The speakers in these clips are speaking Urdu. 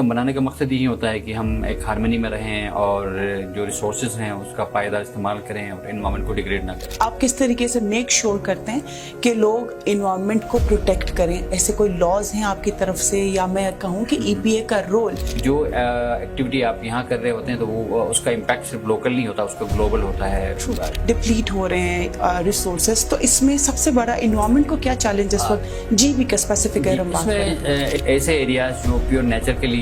بنانے کا مقصد یہی ہوتا ہے کہ ہم ایک ہارمنی میں رہیں اور جو ریسورسز ہیں اس کا فائدہ استعمال کریں اور انوائرمنٹ کو ڈیگریڈ نہ کریں. آپ کس طریقے سے میک شور کرتے ہیں کہ لوگ انوائرمنٹ کو پروٹیکٹ کریں؟ ایسے کوئی لاز ہیں آپ کی طرف سے، یا میں کہوں کہ ای پی اے کا رول؟ جو ایکٹیویٹی آپ یہاں کر رہے ہوتے ہیں تو وہ اس کا امپیکٹ صرف لوکل نہیں ہوتا، اس کا گلوبل ہوتا ہے. ڈپلیٹ ہو رہے ہیں ریسورسز، تو اس میں سب سے بڑا انوائرمنٹ کو کیا چیلنج اس وقت جی بی کا اسپیسیفک ہے؟ اس میں ایسے ایریاز جو پیور نیچر کے لیے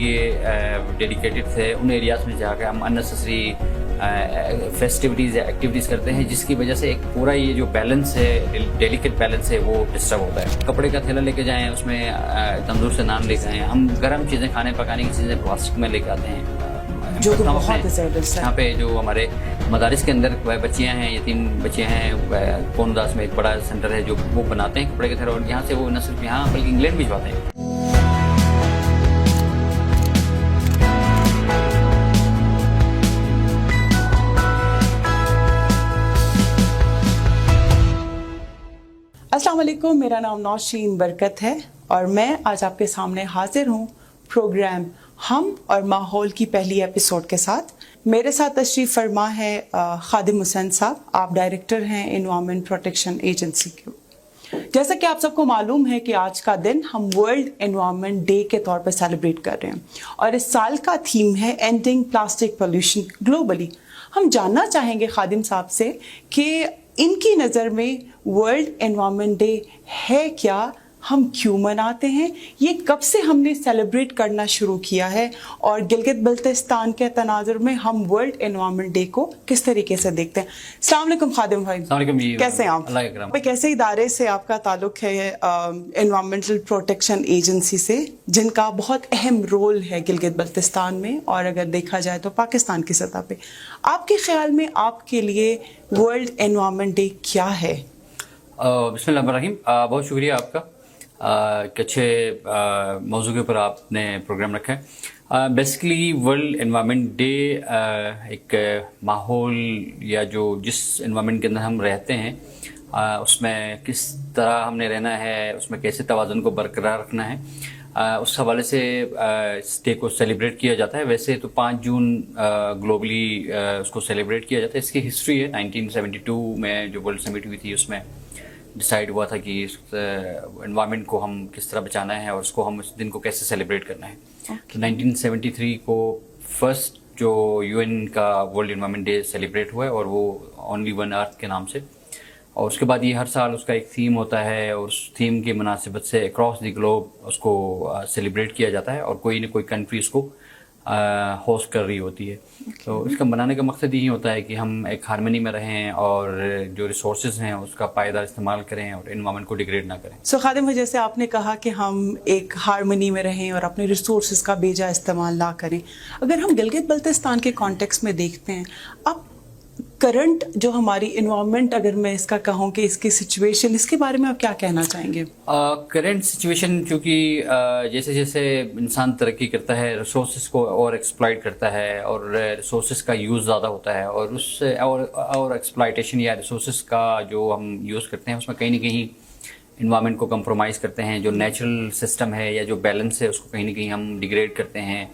ڈیڈیکیٹڈ تھے، ان ایریاز میں جا کے ہم اننیسیسری فیسٹیوٹیز یا ایکٹیویٹیز کرتے ہیں، جس کی وجہ سے ایک پورا یہ جو بیلنس ہے، ڈیلیکیٹ بیلنس ہے، وہ ڈسٹرب ہوتا ہے. کپڑے کا تھیلا لے کے جائیں، اس میں تندور سے نان لے کے آئیں. ہم گرم چیزیں، کھانے پکانے کی چیزیں پلاسٹک میں لے کے آتے ہیں. جو بہت زبردست ہے. یہاں پہ جو ہمارے مدارس کے اندر بچیاں ہیں، یتیم بچے ہیں، پون داس میں ایک بڑا سینٹر ہے جو وہ بناتے ہیں کپڑے کے تھیلا، اور یہاں سے وہ نہ صرف یہاں بلکہ انگلینڈ بھجواتے ہیں. السلام علیکم، میرا نام نوشین برکت ہے اور میں آج آپ کے سامنے حاضر ہوں پروگرام ہم اور ماحول کی پہلی ایپیسوڈ کے ساتھ. میرے ساتھ تشریف فرما ہے خادم حسین صاحب. آپ ڈائریکٹر ہیں انوائرمنٹ پروٹیکشن ایجنسی کے. جیسا کہ آپ سب کو معلوم ہے کہ آج کا دن ہم ورلڈ انوائرمنٹ ڈے کے طور پر سیلیبریٹ کر رہے ہیں، اور اس سال کا تھیم ہے اینڈنگ پلاسٹک پولوشن گلوبلی. ہم جاننا چاہیں گے خادم صاحب سے کہ ان کی نظر میں ورلڈ انوائرمنٹ ڈے ہے کیا، ہم کیوں مناتے ہیں، یہ کب سے ہم نے سیلیبریٹ کرنا شروع کیا ہے، اور گلگت بلتستان کے تناظر میں ہم ورلڈ انوائرمنٹ ڈے کو کس طریقے سے دیکھتے ہیں. السلام علیکم خادم بھائی. السلام علیکم جی. کیسے ہیں آپ؟ اللہ اکرم. ایک ایسے ادارے سے آپ کا تعلق ہے انوائرمنٹل پروٹیکشن ایجنسی سے، جن کا بہت اہم رول ہے گلگت بلتستان میں، اور اگر دیکھا جائے تو پاکستان کی سطح پہ. آپ کے خیال میں آپ کے لیے ورلڈ انوائرمنٹ ڈے کیا ہے؟ بسم اللہ الرحمن الرحیم. بہت شکریہ آپ کا کہ اچھے موضوع کے اوپر آپ نے پروگرام رکھا ہے. بیسیکلی ورلڈ انوائرمنٹ ڈے ایک ماحول یا جس انوائرمنٹ کے اندر ہم رہتے ہیں اس میں کس طرح ہم نے رہنا ہے، اس میں کیسے توازن کو برقرار رکھنا ہے، اس حوالے سے اس ڈے کو سیلیبریٹ کیا جاتا ہے. ویسے تو 5 جون گلوبلی اس کو سیلیبریٹ کیا جاتا ہے. اس کی ہسٹری ہے 1972 میں جو ورلڈ سمٹ ہوئی تھی، اس میں ڈیسائیڈ ہوا تھا کہ انوائرمنٹ کو ہم کس طرح بچانا ہے اور اس کو ہم اس دن کو کیسے سیلیبریٹ کرنا ہے. تو 1973 کو فرسٹ جو یو این کا ورلڈ انوائرمنٹ ڈے سیلیبریٹ ہوا ہے، اور وہ اونلی ون ارتھ کے نام سے. اور اس کے بعد یہ ہر سال اس کا ایک تھیم ہوتا ہے، اور اس تھیم کی مناسبت سے اکراس دی گلوب اس کو سیلیبریٹ کیا جاتا ہے، اور کوئی نہ کوئی کنٹری اس کو ہوسٹ کر رہی ہوتی ہے. تو اس کا بنانے کا مقصد یہی ہوتا ہے کہ ہم ایک ہارمنی میں رہیں اور جو ریسورسز ہیں اس کا فائدہ استعمال کریں اور انوائرمنٹ کو ڈیگریڈ نہ کریں. خادم بھائی، جیسے آپ نے کہا کہ ہم ایک ہارمنی میں رہیں اور اپنے ریسورسز کا بیجا استعمال نہ کریں، اگر ہم گلگت بلتستان کے کانٹیکس میں دیکھتے ہیں، اب کرنٹ جو ہماری انوائرمنٹ، اگر میں اس کا کہوں کہ اس کی سچویشن، اس کے بارے میں آپ کیا کہنا چاہیں گے؟ کرنٹ سچویشن چونکہ جیسے جیسے انسان ترقی کرتا ہے، ریسورسز کو اور ایکسپلائٹ کرتا ہے، اور ریسورسز کا یوز زیادہ ہوتا ہے، اور اس سے اور ایکسپلائٹیشن یا ریسورسز کا جو ہم یوز کرتے ہیں اس میں کہیں نہ کہیں انوائرمنٹ کو کمپرومائز کرتے ہیں. جو نیچرل سسٹم ہے یا جو بیلنس ہے اس کو کہیں نہ کہیں ہم ڈیگریڈ کرتے ہیں.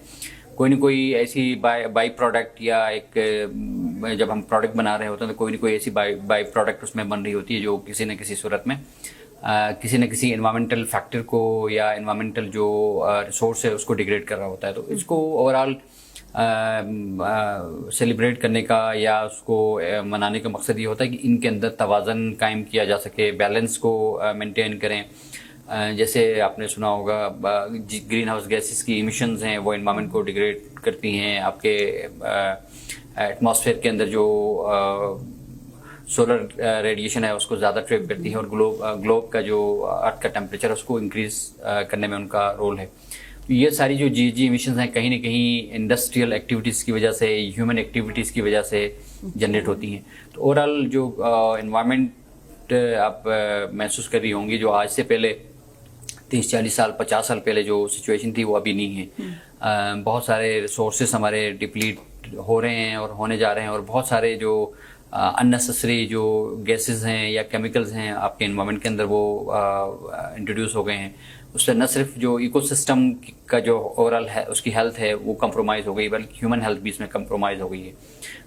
کوئی نہ کوئی ایسی بائی پروڈکٹ یا ایک جب ہم پروڈکٹ بنا رہے ہوتے ہیں تو کوئی نہ کوئی ایسی بائی پروڈکٹ اس میں بن رہی ہوتی ہے جو کسی نہ کسی صورت میں کسی نہ کسی انوائرمنٹل فیکٹر کو یا انوائرمنٹل جو ریسورس ہے اس کو ڈیگریڈ کر رہا ہوتا ہے. تو اس کو اوور آل سیلیبریٹ کرنے کا یا اس کو منانے کا مقصد یہ ہوتا ہے کہ ان کے اندر توازن قائم کیا جا سکے، بیلنس کو مینٹین کریں. جیسے آپ نے سنا ہوگا گرین ہاؤس گیسز کی ایمیشنز ہیں، وہ انوائرمنٹ کو ڈیگریڈ کرتی ہیں. آپ کے ایٹماسفیئر کے اندر جو سولر ریڈیشن ہے اس کو زیادہ ٹریپ کرتی ہے، اور گلوب کا جو ارتھ کا ٹیمپریچر ہے اس کو انکریز کرنے میں ان کا رول ہے. یہ ساری جو جی ایمیشنز ہیں کہیں نہ کہیں انڈسٹریل ایکٹیویٹیز کی وجہ سے، ہیومن ایکٹیویٹیز کی وجہ سے جنریٹ ہوتی ہیں. تو اوور آل جو انوائرمنٹ آپ محسوس کر رہی ہوں گی، جو آج سے پہلے 30-40 سال 50 سال پہلے جو سچویشن تھی وہ ابھی نہیں ہے. بہت سارے ریسورسز ہمارے ڈپلیٹ ہو رہے ہیں اور ہونے جا رہے ہیں، اور بہت سارے جو اننیسیسری جو گیسز ہیں یا کیمیکلز ہیں آپ کے انوائرمنٹ کے اندر وہ انٹروڈیوس ہو گئے ہیں. اس سے نہ صرف جو ایکو سسٹم کا جو اوور آل ہے اس کی ہیلتھ ہے وہ کمپرومائز ہو گئی بلکہ ہیومن ہیلتھ بھی اس میں کمپرومائز ہو گئی ہے.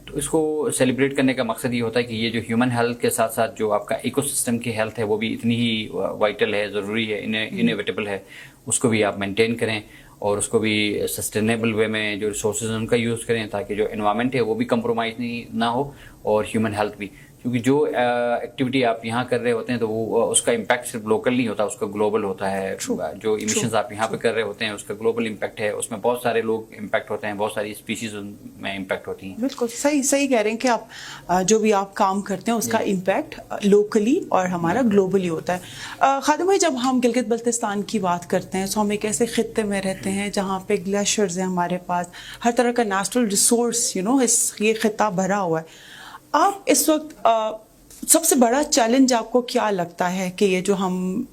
تو اس کو سیلیبریٹ کرنے کا مقصد یہ ہوتا ہے کہ یہ جو ہیومن ہیلتھ کے ساتھ ساتھ جو آپ کا ایکو سسٹم کی ہیلتھ ہے وہ بھی اتنی ہی وائٹل ہے, ضروری ہے, انیویٹیبل ہے, اس کو بھی آپ مینٹین کریں اور اس کو بھی سسٹینیبل وے میں جو ریسورسز ہیں ان کا یوز کریں تاکہ جو انوائرمنٹ ہے وہ بھی کمپرومائز نہیں نہ ہو اور ہیومن ہیلتھ بھی. کیونکہ جو ایکٹیویٹی آپ یہاں کر رہے ہوتے ہیں تو وہ اس کا امپیکٹ صرف لوکل نہیں ہوتا, اس کا گلوبل ہوتا ہے. جو ایمیشنز آپ یہاں پہ کر رہے ہوتے ہیں اس کا گلوبل امپیکٹ ہے, اس میں بہت سارے لوگ امپیکٹ ہوتے ہیں, بہت ساری اسپیشیز میں امپیکٹ ہوتی ہیں. بالکل صحیح کہہ رہے ہیں کہ آپ جو بھی آپ کام کرتے ہیں اس کا امپیکٹ لوکلی اور ہمارا گلوبلی ہوتا ہے. خادم بھائی, جب ہم گلگت بلتستان کی بات کرتے ہیں تو ہم ایک ایسے خطے میں رہتے ہیں جہاں پہ گلیشیئرز ہیں ہمارے پاس, ہر طرح کا نیچرل ریسورس یہ خطہ بھرا ہوا ہے. آپ اس وقت سب سے بڑا چیلنج آپ کو کیا لگتا ہے کہ یہ جو ہم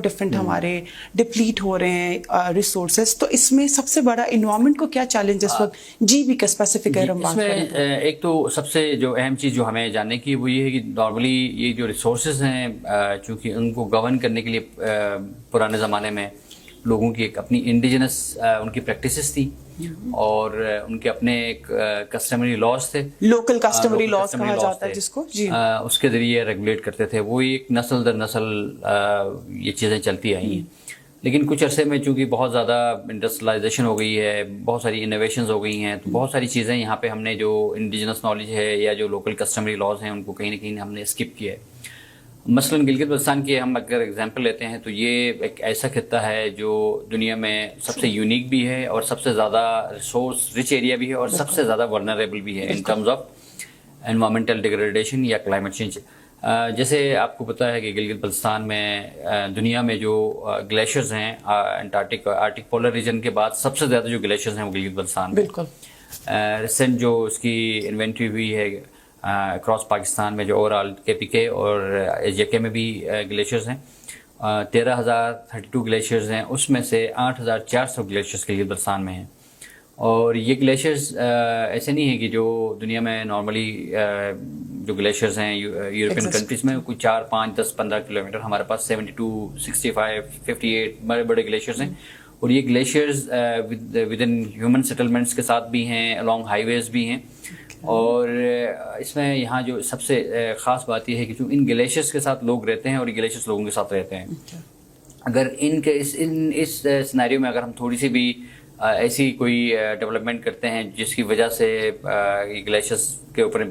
ڈفرینٹ ہمارے ڈپلیٹ ہو رہے ہیں ریسورسز, تو اس میں سب سے بڑا انوائرمنٹ کو کیا چیلنج اس وقت جی بی کا اسپیسیفک اگر ہم بات کریں تو؟ ایک تو سب سے جو اہم چیز جو ہمیں جاننے کی وہ یہ ہے کہ نارملی یہ جو ریسورسز ہیں چونکہ ان کو گورن کرنے کے لیے پرانے زمانے میں لوگوں کی ایک اپنی انڈیجنس ان کی پریکٹسز تھی اور ان کے اپنے ایک کسٹمری لاز تھے, لوکل کسٹمری لاز کہا جاتا ہے جس کو, جی اس کے ذریعے ریگولیٹ کرتے تھے. وہ ایک نسل در نسل یہ چیزیں چلتی آئی ہیں. لیکن کچھ عرصے میں چونکہ بہت زیادہ انڈسٹریلائزیشن ہو گئی ہے, بہت ساری انوویشنز ہو گئی ہیں, تو بہت ساری چیزیں یہاں پہ ہم نے جو انڈیجنس نالج ہے یا جو لوکل کسٹمری لاز ہیں ان کو کہیں نہ کہیں ہم نے اسکپ کیا ہے. مثلاً گلگت بلتستان کی ہم اگر اگزامپل لیتے ہیں تو یہ ایک ایسا خطہ ہے جو دنیا میں سب سے یونیک بھی ہے اور سب سے زیادہ ریسورس رچ ایریا بھی ہے اور سب سے زیادہ ورنریبل بھی ہے in terms of environmental degradation یا کلائمیٹ چینج. جیسے آپ کو پتہ ہے کہ گلگت بلتستان میں دنیا میں جو گلیشیئرز ہیں آرٹک پولر ریجن کے بعد سب سے زیادہ جو گلیشیئرز ہیں وہ گلگت بلتستان میں. بالکل ریسنٹ جو اس کی انوینٹری ہوئی ہے اکراس پاکستان میں جو اوور آل KPK اور JK میں بھی گلیشیئرز ہیں, 13,032 گلیشیئرز ہیں, اس میں سے 8,400 گلیشیئرز گلگت بلتستان میں ہیں. اور یہ گلیشیئرز ایسے نہیں ہیں کہ جو دنیا میں نارملی جو گلیشیئرز ہیں یورپین کنٹریز میں کوئی 4, 5, 10, 15 کلومیٹر, ہمارے پاس 72, 65, 58 بڑے بڑے گلیشیئرز ہیں. اور یہ glaciers with in human settlements کے ساتھ بھی ہیں, along ہائی ویز بھی ہیں. اور اس میں یہاں جو سب سے خاص بات یہ ہے کہ جو ان گلیشیئرز کے ساتھ لوگ رہتے ہیں اور یہ گلیشیئرز لوگوں کے ساتھ رہتے ہیں. اگر ان کے اس سینیریو میں اگر ہم تھوڑی سی بھی ایسی کوئی ڈیولپمنٹ کرتے ہیں جس کی وجہ سے گلیشیئرز کے اوپر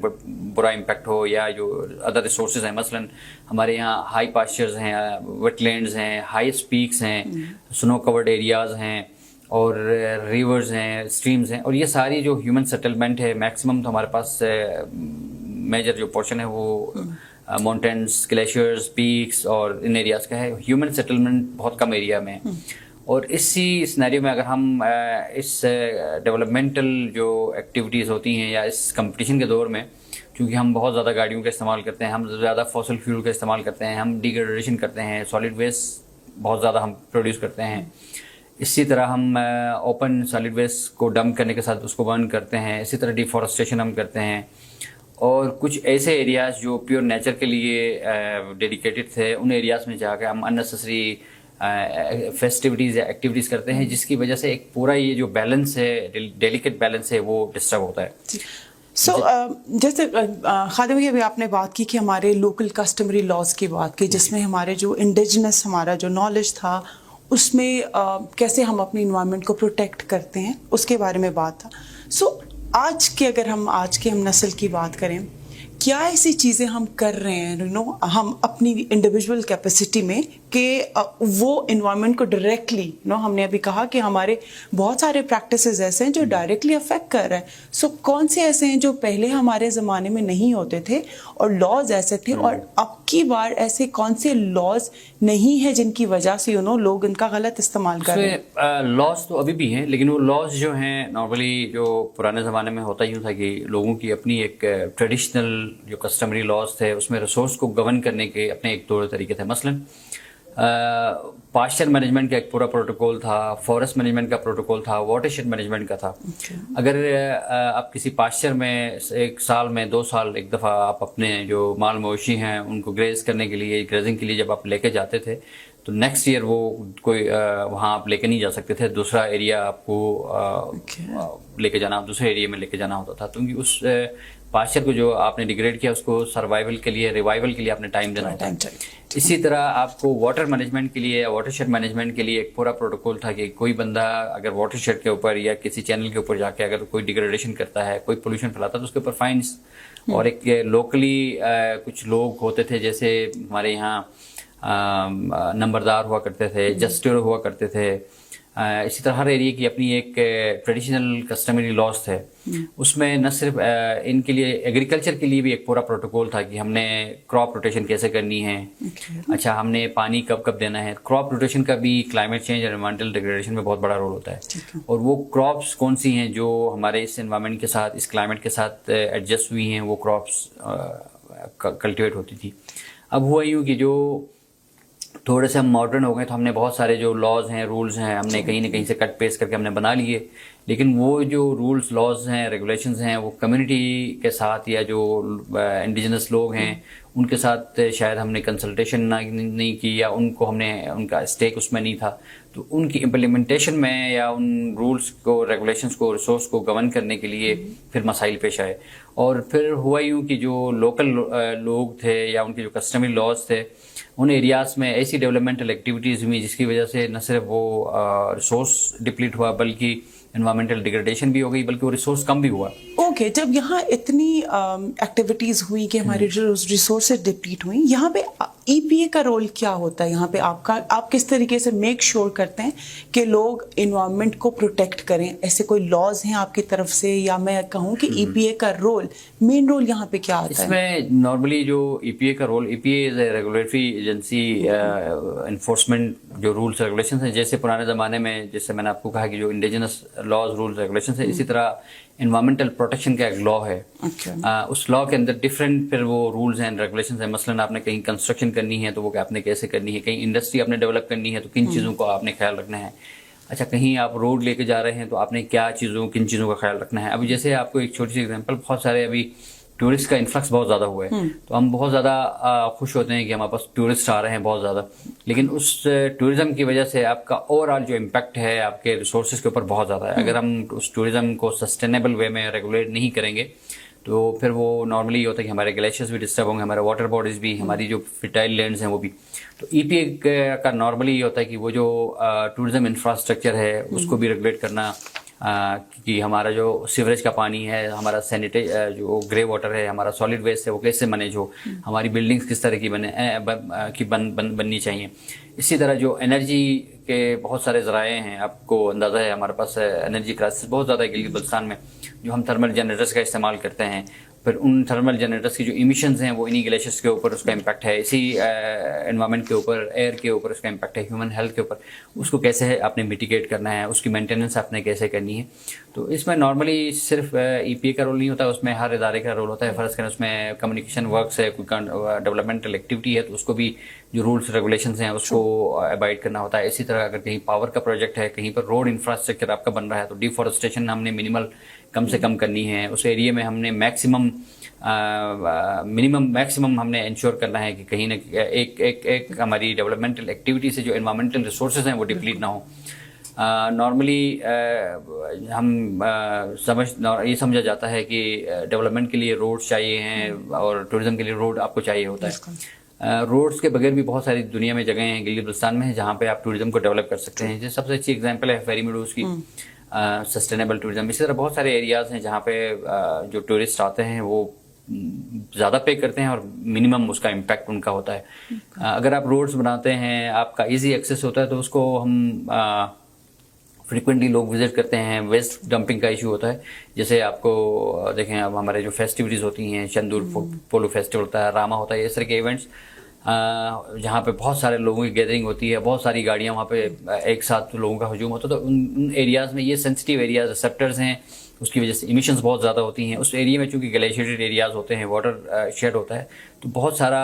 برا امپیکٹ ہو یا جو ادر ریسورسز ہیں, مثلاً ہمارے یہاں ہائی پاسچرز ہیں, ویٹ لینڈز ہیں, ہائیسٹ پیکس ہیں, سنو کورڈ ایریاز ہیں اور ریورز ہیں, اسٹریمز ہیں, اور یہ ساری جو ہیومن سیٹلمنٹ ہے میکسیمم تو ہمارے پاس میجر جو پورشن ہے وہ ماؤنٹینس, گلیشیئرز, پیکس اور ان ایریاز کا ہے. ہیومن سیٹلمنٹ بہت کم ایریا میں ہے. اور اسی سینیریو میں اگر ہم اس ڈیولپمنٹل جو ایکٹیویٹیز ہوتی ہیں یا اس کمپٹیشن کے دور میں, کیونکہ ہم بہت زیادہ گاڑیوں کا استعمال کرتے ہیں, ہم زیادہ فوسل فیول کا استعمال کرتے ہیں, ہم ڈیگریڈیشن کرتے ہیں, سالڈ ویسٹ بہت زیادہ ہم پروڈیوس کرتے ہیں, اسی طرح ہم اوپن سالڈ ویسٹ کو ڈمپ کرنے کے ساتھ اس کو برن کرتے ہیں, اسی طرح ڈیفارسٹریشن ہم کرتے ہیں. اور کچھ ایسے ایریاز جو پیور نیچر کے لیے ڈیڈیکیٹڈ تھے ان ایریاز میں جا کے ہم اننیسیسری فیسٹیوٹیز یا ایکٹیویٹیز کرتے ہیں جس کی وجہ سے ایک پورا یہ جو بیلنس ہے, ڈیلیکیٹ بیلنس ہے, وہ ڈسٹرب ہوتا ہے. جیسے خادم بھائی ابھی آپ نے بات کی کہ ہمارے لوکل کسٹمری لاز کی بات کی جس میں ہمارے جو انڈیجنس ہمارا جو نالج تھا اس میں کیسے ہم اپنی انوائرمنٹ کو پروٹیکٹ کرتے ہیں اس کے بارے میں بات تھا. آج کے اگر ہم نسل کی بات کریں, کیا ایسی چیزیں ہم کر رہے ہیں ہم اپنی انڈیویجول کیپیسٹی میں کہ وہ انوائرمنٹ کو ڈائریکٹلی ہم نے ابھی کہا کہ ہمارے بہت سارے پریکٹسز ایسے ہیں جو ڈائریکٹلی افیکٹ کر رہے ہیں. کون سے ایسے ہیں جو پہلے ہمارے زمانے میں نہیں ہوتے تھے اور لاز ایسے تھے, اور اب کی بار ایسے کون سے لاز نہیں ہیں جن کی وجہ سے لوگ ان کا غلط استعمال کر رہے ہیں؟ لاز تو ابھی بھی ہیں, لیکن وہ لاز جو ہیں نارملی جو پرانے زمانے میں ہوتا یوں تھا کہ لوگوں کی اپنی ایک ٹریڈیشنل جو کسٹمری لاز تھے اس میں ریسورس کو گورن کرنے کے اپنے ایک دو طریقے تھے. مثلاً پاسچر مینجمنٹ کا ایک پورا پروٹوکول تھا, فارسٹ مینجمنٹ کا پروٹوکول تھا, واٹر شیڈ مینجمنٹ کا تھا. اگر آپ کسی پاسچر میں ایک سال میں 2 سال ایک دفعہ آپ اپنے جو مال مویشی ہیں ان کو گریز کرنے کے لیے, گریزنگ کے لیے جب آپ لے کے جاتے تھے تو نیکسٹ ایئر وہ کوئی وہاں آپ لے کے نہیں جا سکتے تھے, دوسرا ایریا آپ کو لے کے جانا, دوسرے ایریا میں لے کے جانا ہوتا تھا, کیونکہ اس پاسچر کو جو آپ نے ڈیگریڈ کیا اس کو سروائیول کے لیے, ریوائول کے لیے آپ نے ٹائم دینا ہوتا ہے. اسی طرح آپ کو واٹر مینجمنٹ کے لیے یا واٹر شیڈ مینجمنٹ کے لیے ایک پورا پروٹوکول تھا کہ کوئی بندہ اگر واٹر شیڈ کے اوپر یا کسی چینل کے اوپر جا کے اگر کوئی ڈیگریڈیشن کرتا ہے, کوئی پولوشن پھیلاتا ہے تو اس کے اوپر فائنس. اور ایک لوکلی کچھ لوگ ہوتے تھے جیسے ہمارے یہاں نمبردار ہوا کرتے تھے, جسٹر ہوا کرتے تھے, اسی طرح ہر ایریا کی اپنی ایک ٹریڈیشنل کسٹمری لاز تھے. اس میں نہ صرف ان کے لیے, ایگریکلچر کے لیے بھی ایک پورا پروٹوکول تھا کہ ہم نے کراپ روٹیشن کیسے کرنی ہے, اچھا ہم نے پانی کب کب دینا ہے. کراپ روٹیشن کا بھی کلائمیٹ چینج اور انوائرمنٹل ڈیگریڈیشن میں بہت بڑا رول ہوتا ہے, اور وہ کراپس کون سی ہیں جو ہمارے اس انوائرمنٹ کے ساتھ, اس کلائمیٹ کے ساتھ ایڈجسٹ ہوئی ہیں, وہ کراپس کلٹیویٹ ہوتی تھی. اب ہوا یوں کہ جو تھوڑے سے ہم ماڈرن ہو گئے تو ہم نے بہت سارے جو لاز ہیں, رولز ہیں, ہم نے کہیں نہ کہیں سے کٹ پیسٹ کر کے ہم نے بنا لیے, لیکن وہ جو رولز, لاز ہیں, ریگولیشنز ہیں, وہ کمیونٹی کے ساتھ یا جو انڈیجنس لوگ ہیں ان کے ساتھ شاید ہم نے کنسلٹیشن نہیں کی, یا ان کو ہم نے, ان کا اسٹیک اس میں نہیں تھا, تو ان کی امپلیمنٹیشن میں یا ان رولز کو, ریگولیشنز کو, ریسورس کو گورن کرنے کے لیے پھر مسائل پیش آئے. اور پھر ہوا یوں کہ جو لوکل لوگ تھے یا ان کے جو کسٹمری لاز تھے, ان ایریاز میں ایسی ڈیولپمنٹل ایکٹیویٹیز ہوئی جس کی وجہ سے نہ صرف وہ ریسورس ڈپلیٹ ہوا بلکہ انوائرمنٹل ڈیگریڈیشن بھی ہو گئی, بلکہ وہ ریسورس کم بھی ہوا. اوکے, جب یہاں اتنی ایکٹیویٹیز ہوئی کہ ہماری ریسورسز ڈپلیٹ ہوئیں, یہاں پہ ای پی اے کا رول کیا ہوتا ہے؟ یہاں پہ آپ کس طریقے سے میک شیور کرتے ہیں کہ لوگ انوائرمنٹ کو پروٹیکٹ کریں؟ ایسے کوئی لاز ہیں آپ کی طرف سے, یا میں کہوں کہ ای پی اے کا رول, مین رول یہاں پہ کیا آتا ہے؟ اس میں نارملی جو ای پی اے کا رول, ای پی اے از اے ریگولیٹری ایجنسی, انفورسمنٹ جو رولس ریگولیشنز ہیں, جیسے پرانے زمانے میں جیسے میں نے آپ کو کہا کہ جو انڈیجنس لاز, رولس ریگولیشنز ہیں, اسی طرح انوائرمنٹل پروٹیکشن کا ایک لا ہے. اس لا کے اندر ڈفرینٹ پھر وہ رولز ہیں, ریگولیشنز ہیں. مثلاً آپ نے کہیں کنسٹرکشن کرنی ہے تو وہ آپ نے کیسے کرنی ہے, کہیں انڈسٹری آپ نے ڈیولپ کرنی ہے تو کن چیزوں کو آپ نے خیال رکھنا ہے, اچھا کہیں آپ روڈ لے کے جا رہے ہیں تو آپ نے کیا کن چیزوں کا خیال رکھنا ہے. ابھی جیسے آپ کو ایک چھوٹی سی ایگزامپل, بہت سارے ابھی ٹورسٹ کا انفلکس بہت زیادہ ہوا ہے, تو ہم بہت زیادہ خوش ہوتے ہیں کہ ہمارے پاس ٹورسٹ آ رہے ہیں بہت زیادہ, لیکن اس ٹورزم کی وجہ سے آپ کا اوور آل جو امپیکٹ ہے آپ کے ریسورسز کے اوپر بہت زیادہ ہے. اگر ہم اس ٹورزم کو سسٹینیبل وے میں ریگولیٹ نہیں کریں گے تو پھر وہ نارملی یہ ہوتا ہے کہ ہمارے گلیشیئرز بھی ڈسٹرب ہوں گے, ہمارے واٹر باڈیز بھی, ہماری جو فرٹائل لینڈز ہیں وہ بھی. تو ای پی اے کا نارملی یہ ہوتا ہے کہ وہ جو ٹورزم انفراسٹرکچر ہے اس کو بھی ریگولیٹ کرنا, کہ ہمارا جو سیوریج کا پانی ہے, ہمارا سینیٹیج جو گرے واٹر ہے, ہمارا سالڈ ویسٹ ہے, وہ کیسے مینیج ہو, ہماری بلڈنگس کس طرح کی بننی چاہیے. اسی طرح جو انرجی کے بہت سارے ذرائع ہیں, آپ کو اندازہ ہے ہمارے پاس انرجی کرائسس بہت زیادہ ہے گلگت بلتستان میں, جو ہم تھرمل جنریٹرز کا استعمال کرتے ہیں. پھر ان تھرمل جنریٹرز کی جو ایمیشنز ہیں وہ انہی گلیشیئرز کے اوپر اس کا امپیکٹ ہے, اسی انوائرمنٹ کے اوپر, ایئر کے اوپر اس کا امپیکٹ ہے, ہیومن ہیلتھ کے اوپر. اس کو کیسے آپ نے میٹیگیٹ کرنا ہے, اس کی مینٹیننس آپ نے کیسے کرنی ہے. تو اس میں نارملی صرف ای پی اے کا رول نہیں ہوتا, اس میں ہر ادارے کا رول ہوتا ہے. فرض کریں اس میں کمیونیکیشن ورکس ہے, کوئی ڈیولپمنٹل ایکٹیویٹی ہے تو اس کو بھی جو رولس ریگولیشنز ہیں اس کو ابائڈ کرنا ہوتا ہے. اسی طرح اگر کہیں پاور کا پروجیکٹ ہے, کہیں پر روڈ انفراسٹرکچر آپ کا بن رہا ہے تو ڈیفارسٹریشن ہم نے منیمل کم سے کم کرنی ہے. اس ایریے میں ہم نے میکسیمم ہم نے انشور کرنا ہے کہ کہیں نہ ایک ہماری ڈیولپمنٹل ایکٹیویٹی سے جو انوائرمنٹل ریسورسز ہیں وہ ڈپلیٹ نہ ہوں. نارملی ہم یہ سمجھا جاتا ہے کہ ڈیولپمنٹ کے لیے روڈ چاہیے ہیں اور ٹورزم کے لیے روڈ آپ کو چاہیے ہوتا ہے. روڈز کے بغیر بھی بہت ساری دنیا میں جگہیں ہیں, گلگت بلتستان میں ہیں, جہاں پہ آپ ٹورزم کو ڈیولپ کر سکتے ہیں. جیسے سب سے اچھی ایگزامپل ہے فیری میڈوز کی, سسٹینیبل ٹورزم. اسی طرح بہت سارے ایریاز ہیں جہاں پہ جو ٹورسٹ آتے ہیں وہ زیادہ پے کرتے ہیں اور منیمم اس کا امپیکٹ ان کا ہوتا ہے. اگر آپ روڈز بناتے ہیں, آپ کا ایزی ایکسیس ہوتا ہے تو اس کو ہم فریکوینٹلی لوگ وزٹ کرتے ہیں. ویسٹ ڈمپنگ کا ایشو ہوتا ہے, جیسے آپ کو دیکھیں اب ہمارے جو فیسٹیوٹیز ہوتی ہیں, چندور پولو فیسٹیول ہوتا ہے, راما ہوتا ہے, اس طرح کے ایونٹس جہاں پہ بہت سارے لوگوں کی گیدرنگ ہوتی ہے, بہت ساری گاڑیاں وہاں پہ ایک ساتھ لوگوں کا ہجوم ہوتا ہے. تو ان ایریاز میں یہ سینسٹیو ایریاز, ریسیپٹرز ہیں, اس کی وجہ سے ایمیشنز بہت زیادہ ہوتی ہیں. اس ایریے میں چونکہ گلیشیٹڈ ایریاز ہوتے ہیں, واٹر شیڈ ہوتا ہے, تو بہت سارا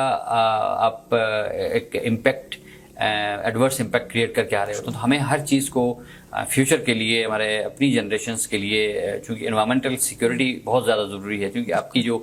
آپ ایک امپیکٹ, ایڈورس امپیکٹ کریٹ کر کے آ رہے ہوتے ہیں. تو ہمیں ہر چیز کو فیوچر کے لیے, ہمارے اپنی جنریشنز کے لیے, چونکہ انوائرمنٹل سیکورٹی بہت زیادہ ضروری ہے. کیونکہ آپ کی جو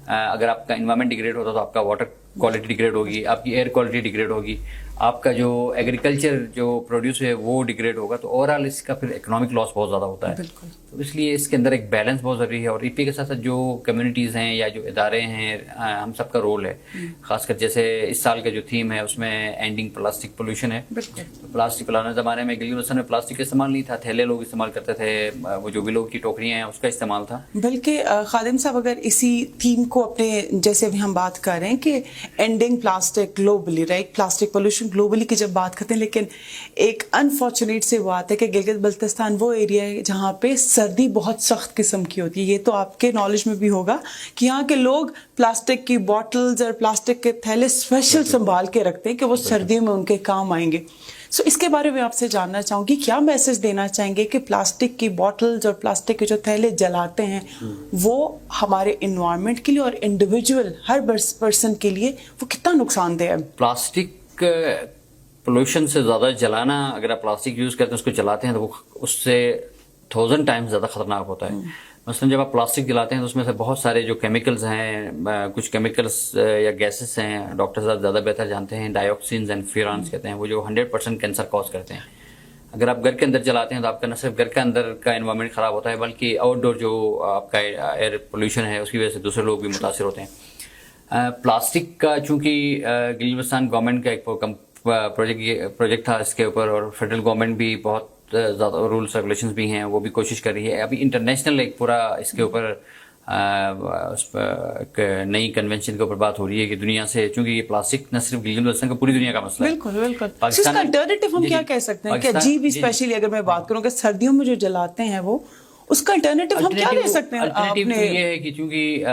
اگر آپ کا انوائرمنٹ ڈیگریڈ ہوتا تو آپ کا واٹر کوالٹی ڈیگریڈ ہوگی, آپ کی ایئر کوالٹی ڈیگریڈ ہوگی, آپ کا جو ایگریکلچر جو پروڈیوس ہے وہ ڈیگریڈ ہوگا تو اوور آل اس کا پھر اکنامک لاس بہت زیادہ ہوتا ہے. بالکل. تو اس لیے اس کے اندر ایک بیلنس بہت ضروری ہے. اور ای پی کے ساتھ ساتھ جو کمیونٹیز ہیں یا جو ادارے ہیں ہم سب کا رول ہے, خاص کر جیسے اس سال کا جو تھیم ہے اس میں اینڈنگ پلاسٹک پولوشن ہے. پلاسٹک پرانے زمانے میں گلگت بلتستان میں پلاسٹک کا استعمال نہیں تھا, تھیلے لوگ استعمال کرتے تھے, وہ جو بھی لوگ کی ٹوکریاں ہیں اس کا استعمال تھا. بلکہ خادم صاحب اگر اسی تھیم کو اپنے جیسے ابھی ہم بات کر رہے ہیں کہ ending plastic globally, right, plastic pollution globally کی جب بات کرتے ہیں, لیکن ایک انفارچونیٹ سے بات ہے کہ گلگت بلتستان وہ ایریا ہے جہاں پہ سردی بہت سخت قسم کی ہوتی ہے. یہ تو آپ کے نالج میں بھی ہوگا کہ یہاں کے لوگ پلاسٹک کی بوٹلز اور پلاسٹک کے تھیلے اسپیشل سنبھال کے رکھتے ہیں کہ وہ سردیوں میں ان کے کام آئیں گے. سو اس کے بارے میں آپ سے جاننا چاہوں گی, کیا میسج دینا چاہیں گے کہ پلاسٹک کی بوٹلز اور پلاسٹک کے جو تھیلے جلاتے ہیں وہ ہمارے انوائرمنٹ کے لیے اور انڈیویجول ہر پرسن کے لیے وہ کتنا نقصان دہ ہے؟ پلاسٹک پولوشن سے زیادہ جلانا, اگر آپ پلاسٹک یوز کرتے ہیں اس کو جلاتے ہیں تو وہ اس سے 1000 ٹائمز زیادہ خطرناک ہوتا ہے. مثلاً جب آپ پلاسٹک جلاتے ہیں تو اس میں سے بہت سارے جو کیمیکلز ہیں, کچھ کیمیکلز یا گیسز ہیں, ڈاکٹر صاحب زیادہ بہتر جانتے ہیں, ڈائی آکسینز اینڈ فیورانس کہتے ہیں, وہ جو 100% کینسر کاز کرتے ہیں. اگر آپ گھر کے اندر جلاتے ہیں تو آپ کا نہ صرف گھر کے اندر کا انوائرمنٹ خراب ہوتا ہے بلکہ آؤٹ ڈور جو آپ کا ایئر پولوشن ہے اس کی وجہ سے دوسرے لوگ بھی متاثر ہوتے ہیں. پلاسٹک کا چونکہ گلگت بلتستان گورنمنٹ کا ایک پروجیکٹ تھا اس کے اوپر, اور فیڈرل گورنمنٹ بھی بہت زیادہ رولس ریگولیشنز بھی ہیں, وہ بھی کوشش کر رہی ہے. ابھی انٹرنیشنل ایک پورا اس کے اوپر ایک نئی کنونشن کے اوپر بات ہو رہی ہے کہ دنیا سے, چونکہ یہ پلاسٹک نہ صرف گلگت بلتستان کا پوری دنیا کا مسئلہ ہے. بالکل بالکل. اس کا الٹرنیٹیو ہم کیا کہہ سکتے ہیں کہ جی بھی اسپیشلی اگر میں بات کروں کہ سردیوں میں جو جلاتے ہیں وہ اس کا الٹرنیٹیو ہم کیا دے سکتے ہیں؟ الٹرنیٹیو تو یہ ہے کہ چونکہ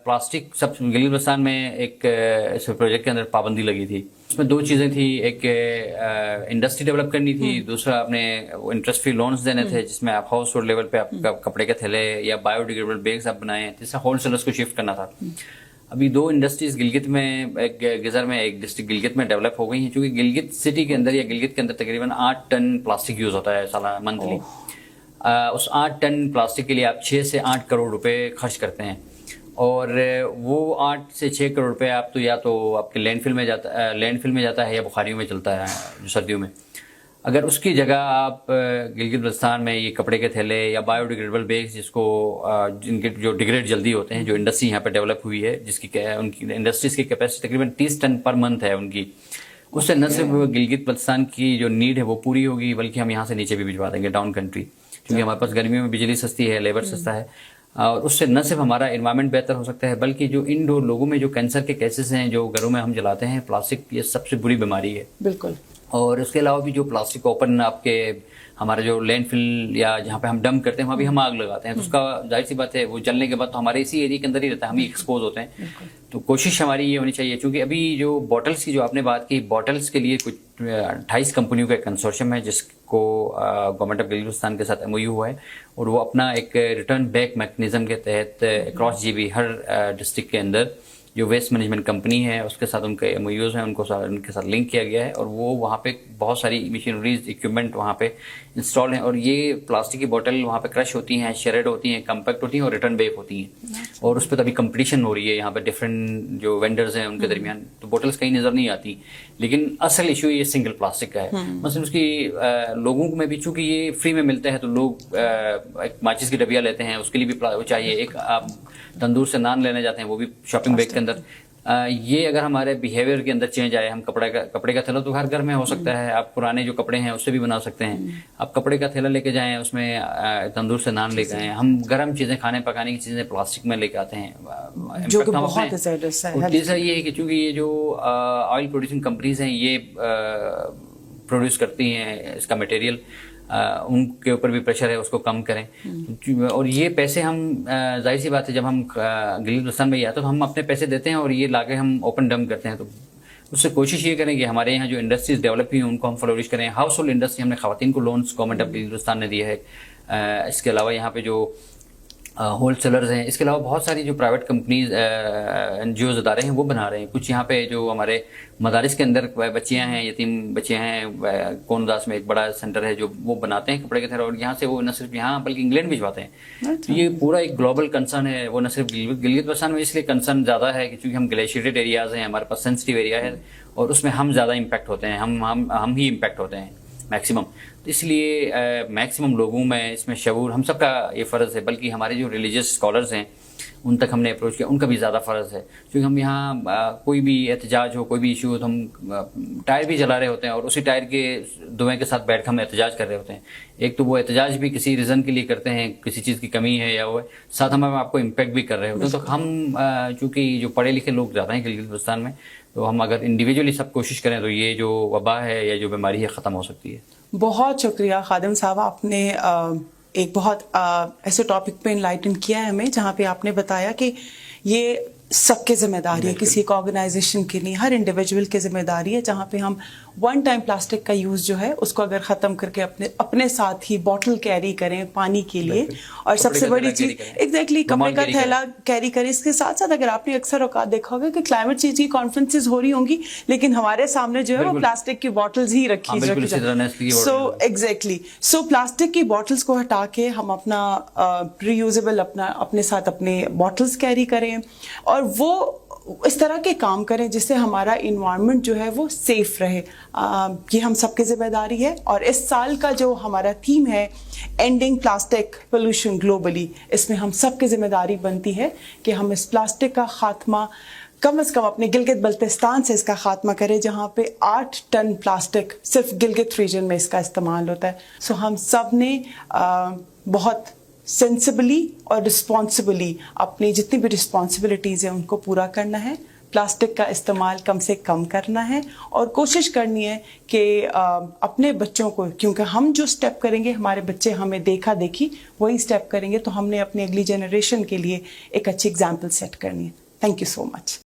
پلاسٹک سب گلگت بلتستان میں ایک اس پروجیکٹ کے اندر پابندی لگی تھی. اس میں 2 چیزیں تھیں, ایک انڈسٹری ڈیولپ کرنی تھی, دوسرا اپنے انٹرسٹ فری لونز دینے تھے جس میں آپ ہاؤس ہولڈ لیول پہ آپ کپڑے کے تھیلے یا بایو ڈیگریڈیبل بیگز آپ بنائیں, تیسرا ہول سیلرس کو شفٹ کرنا تھا. ابھی 2 انڈسٹریز گلگت میں, ایک گزر میں ایک ڈسٹرکٹ گلگت میں ڈیولپ ہو گئی ہیں. چونکہ گلگت سٹی کے اندر یا گلگت کے اندر تقریباً 8 ٹن پلاسٹک یوز ہوتا ہے سالانہ منتھلی. اس 8 ٹن پلاسٹک کے لیے آپ 6 سے 8 کروڑ روپے خرچ کرتے ہیں, اور وہ 8 سے 6 کروڑ روپے آپ تو یا تو آپ کے لینڈ فل میں جاتا ہے یا بخاریوں میں چلتا ہے جو سردیوں میں. اگر اس کی جگہ آپ گلگت بلتستان میں یہ کپڑے کے تھیلے یا بایو ڈیگریڈیبل بیگز جس کو جن کے جو ڈیگریڈ جلدی ہوتے ہیں, جو انڈسٹری یہاں پہ ڈیولپ ہوئی ہے جس کی ان کی انڈسٹریز کی کیپیسٹی تقریباً 30 ٹن پر منتھ ہے ان کی, اس سے نہ صرف گلگت بلتستان کی جو نیڈ ہے وہ پوری ہوگی بلکہ ہم یہاں سے نیچے بھی بھجوا دیں گے ڈاؤن کنٹری, کیونکہ ہمارے پاس گرمیوں میں بجلی سستی ہے, لیبر سستا ہے, اور اس سے نہ صرف ہمارا انوائرمنٹ بہتر ہو سکتا ہے بلکہ جو انڈور لوگوں میں جو کینسر کے کیسز ہیں جو گھروں میں ہم جلاتے ہیں, پلاسٹک یہ سب سے بری بیماری ہے. بالکل. اور اس کے علاوہ بھی جو پلاسٹک اوپن آپ کے ہمارے جو لینڈ فل یا جہاں پہ ہم ڈمپ کرتے ہیں وہاں بھی ہم آگ لگاتے ہیں, تو اس کا ظاہر سی بات ہے وہ جلنے کے بعد تو ہمارے اسی ایریا کے اندر ہی رہتا ہے, ہم ہی ایکسپوز ہوتے ہیں. تو کوشش ہماری یہ ہونی چاہیے, چونکہ ابھی جو بوٹلس کی جو آپ نے بات کی, بوٹلس کے لیے کچھ 28 کمپنیوں کا ایک کنسورشیم ہے جس کو گورنمنٹ آف گلگت بلتستان کے ساتھ MOU ہوا ہے, اور وہ اپنا ایک ریٹرن بیک میکنزم کے تحت اکراس GB ہر ڈسٹرکٹ کے اندر جو ویسٹ مینجمنٹ کمپنی ہے اس کے ساتھ ان کے MOUs ہیں, ان کے ساتھ لنک کیا گیا ہے, اور وہ وہاں پہ بہت ساری مشینریز اکوپمنٹ وہاں پہ انسٹال ہیں, اور یہ پلاسٹک کی بوٹل وہاں پہ کرش ہوتی ہیں, شیرڈ ہوتی ہیں, کمپیکٹ ہوتی ہیں اور ریٹرن بیک ہوتی ہیں, اور اس پہ تبھی کمپٹیشن ہو رہی ہے یہاں پہ ڈفرینٹ جو وینڈرز ہیں ان کے درمیان. تو بوٹلس کہیں نظر نہیں آتی, لیکن اصل ایشو یہ سنگل پلاسٹک کا ہے. مثلا اس کی لوگوں میں بھی چونکہ یہ فری میں ملتا ہے تو لوگ ایک ماچس کی ڈبیا لیتے ہیں, اس کے لیے بھی وہ چاہیے. ایک آپ تندور سے نان لینے جاتے ہیں وہ بھی شاپنگ بیگ کے اندر. یہ اگر ہمارے بیہیویئر کے اندر چینج آئے, ہم کپڑے کا تھیلا تو ہر گھر میں ہو سکتا ہے, آپ پرانے جو کپڑے ہیں اس سے بھی بنا سکتے ہیں, آپ کپڑے کا تھیلا لے کے جائیں, اس میں تندور سے نان لے کے آئیں. ہم گرم چیزیں کھانے پکانے کی چیزیں پلاسٹک میں لے کے آتے ہیں, جو کہ بہت ہے. تیسرا یہ ہے کہ چونکہ یہ جو آئل پروڈیوسنگ کمپنیز ہیں یہ پروڈیوس کرتی ہیں اس کا مٹیریل, ان کے اوپر بھی پریشر ہے اس کو کم کریں. اور یہ پیسے ہم ظاہر سی بات ہے جب ہم گلگت بلتستان میں یہ آتے ہیں تو ہم اپنے پیسے دیتے ہیں اور یہ لا کے ہم اوپن ڈمپ کرتے ہیں. تو اس سے کوشش یہ کریں کہ ہمارے یہاں جو انڈسٹریز ڈیولپ ہوئی ہیں ان کو ہم فلورش کریں. ہاؤس ہولڈ انڈسٹری ہم نے خواتین کو loans government of Gilgit Baltistan نے دیا ہے. اس کے علاوہ یہاں پہ جو ہول سیلرز ہیں, اس کے علاوہ بہت ساری جو پرائیویٹ کمپنیز NGOs ادارے ہیں وہ بنا رہے ہیں. کچھ یہاں پہ جو ہمارے مدارس کے اندر بچیاں ہیں, یتیم بچیاں ہیں, کون داس میں ایک بڑا سینٹر ہے جو وہ بناتے ہیں کپڑے کے تھیلے, اور یہاں سے وہ نہ صرف یہاں بلکہ انگلینڈ بھجواتے ہیں. تو یہ پورا ایک گلوبل کنسرن ہے, وہ نہ صرف گلگت بلتستان میں اس لیے کنسرن زیادہ ہے کہ چونکہ ہم گلیشیٹڈ ایریاز ہیں, ہمارے پاس سینسٹیو ایریا ہے, اور اس میں ہم زیادہ امپیکٹ ہوتے ہیں, ہم ہی امپیکٹ ہوتے ہیں میکسیمم. تو اس لیے میکسیمم لوگوں میں اس میں شعور, ہم سب کا یہ فرض ہے, بلکہ ہمارے جو ریلیجیس اسکالرز ہیں ان تک ہم نے اپروچ کیا, ان کا بھی زیادہ فرض ہے. کیونکہ ہم یہاں کوئی بھی احتجاج ہو, کوئی بھی ایشو ہو, تو ہم ٹائر بھی جلا رہے ہوتے ہیں اور اسی ٹائر کے دھوئیں کے ساتھ بیٹھ کے ہم احتجاج کر رہے ہوتے ہیں. ایک تو وہ احتجاج بھی کسی ریزن کے لیے کرتے ہیں, کسی چیز کی کمی ہے یا وہ ہے, ساتھ ہم آپ کو امپیکٹ بھی کر رہے ہوتے ہیں. تو ہم چونکہ جو پڑھے لکھے لوگ زیادہ ہیں گلگت بلتستان میں, تو ہم اگر انڈیویجولی سب کوشش کریں تو یہ جو وبا ہے یا جو بیماری ہے ختم ہو سکتی ہے. بہت شکریہ خادم صاحب, آپ نے ایک بہت ایسے ٹاپک پہ انلائٹن کیا ہے ہمیں, جہاں پہ آپ نے بتایا کہ یہ سب کی ذمہ داری ہے, کسی ایک آرگنائزیشن کی نہیں, ہر انڈیویجول کی ذمہ داری ہے. جہاں پہ ہم ون ٹائم پلاسٹک کا یوز جو ہے اس کو اگر ختم کر کے اپنے ساتھ ہی بوٹل کیری کریں پانی کے لیے, اور سب سے بڑی چیز ایگزیکٹلی کپڑے کا تھیلا کیری کریں. اس کے ساتھ ساتھ اگر آپ نے اکثر اوقات دیکھا ہوگا کہ کلائمیٹ چینج کی کانفرنسز ہو رہی ہوں گی, لیکن ہمارے سامنے جو ہے وہ پلاسٹک کی بوٹلز ہی رکھی جائیں. سو پلاسٹک کی بوٹلز کو ہٹا کے ہم اپنا ری یوزیبل اپنے ساتھ اپنے بوٹلز کیری کریں, اور وہ اس طرح کے کام کریں جس سے ہمارا انوائرمنٹ جو ہے وہ سیف رہے. یہ ہم سب کی ذمہ داری ہے. اور اس سال کا جو ہمارا تھیم ہے اینڈنگ پلاسٹک پولوشن گلوبلی, اس میں ہم سب کی ذمہ داری بنتی ہے کہ ہم اس پلاسٹک کا خاتمہ کم از کم اپنے گلگت بلتستان سے اس کا خاتمہ کریں, جہاں پہ 8 ٹن پلاسٹک صرف گلگت ریجن میں اس کا استعمال ہوتا ہے. سو ہم سب نے بہت سینسبلی اور رسپانسبلی اپنی جتنی بھی رسپانسبلٹیز ہیں ان کو پورا کرنا ہے. پلاسٹک کا استعمال کم سے کم کرنا ہے, اور کوشش کرنی ہے کہ اپنے بچوں کو, کیونکہ ہم جو سٹیپ کریں گے ہمارے بچے ہمیں دیکھا دیکھی وہی سٹیپ کریں گے, تو ہم نے اپنی اگلی جنریشن کے لیے ایک اچھی اگزامپل سیٹ کرنی ہے. Thank you so much.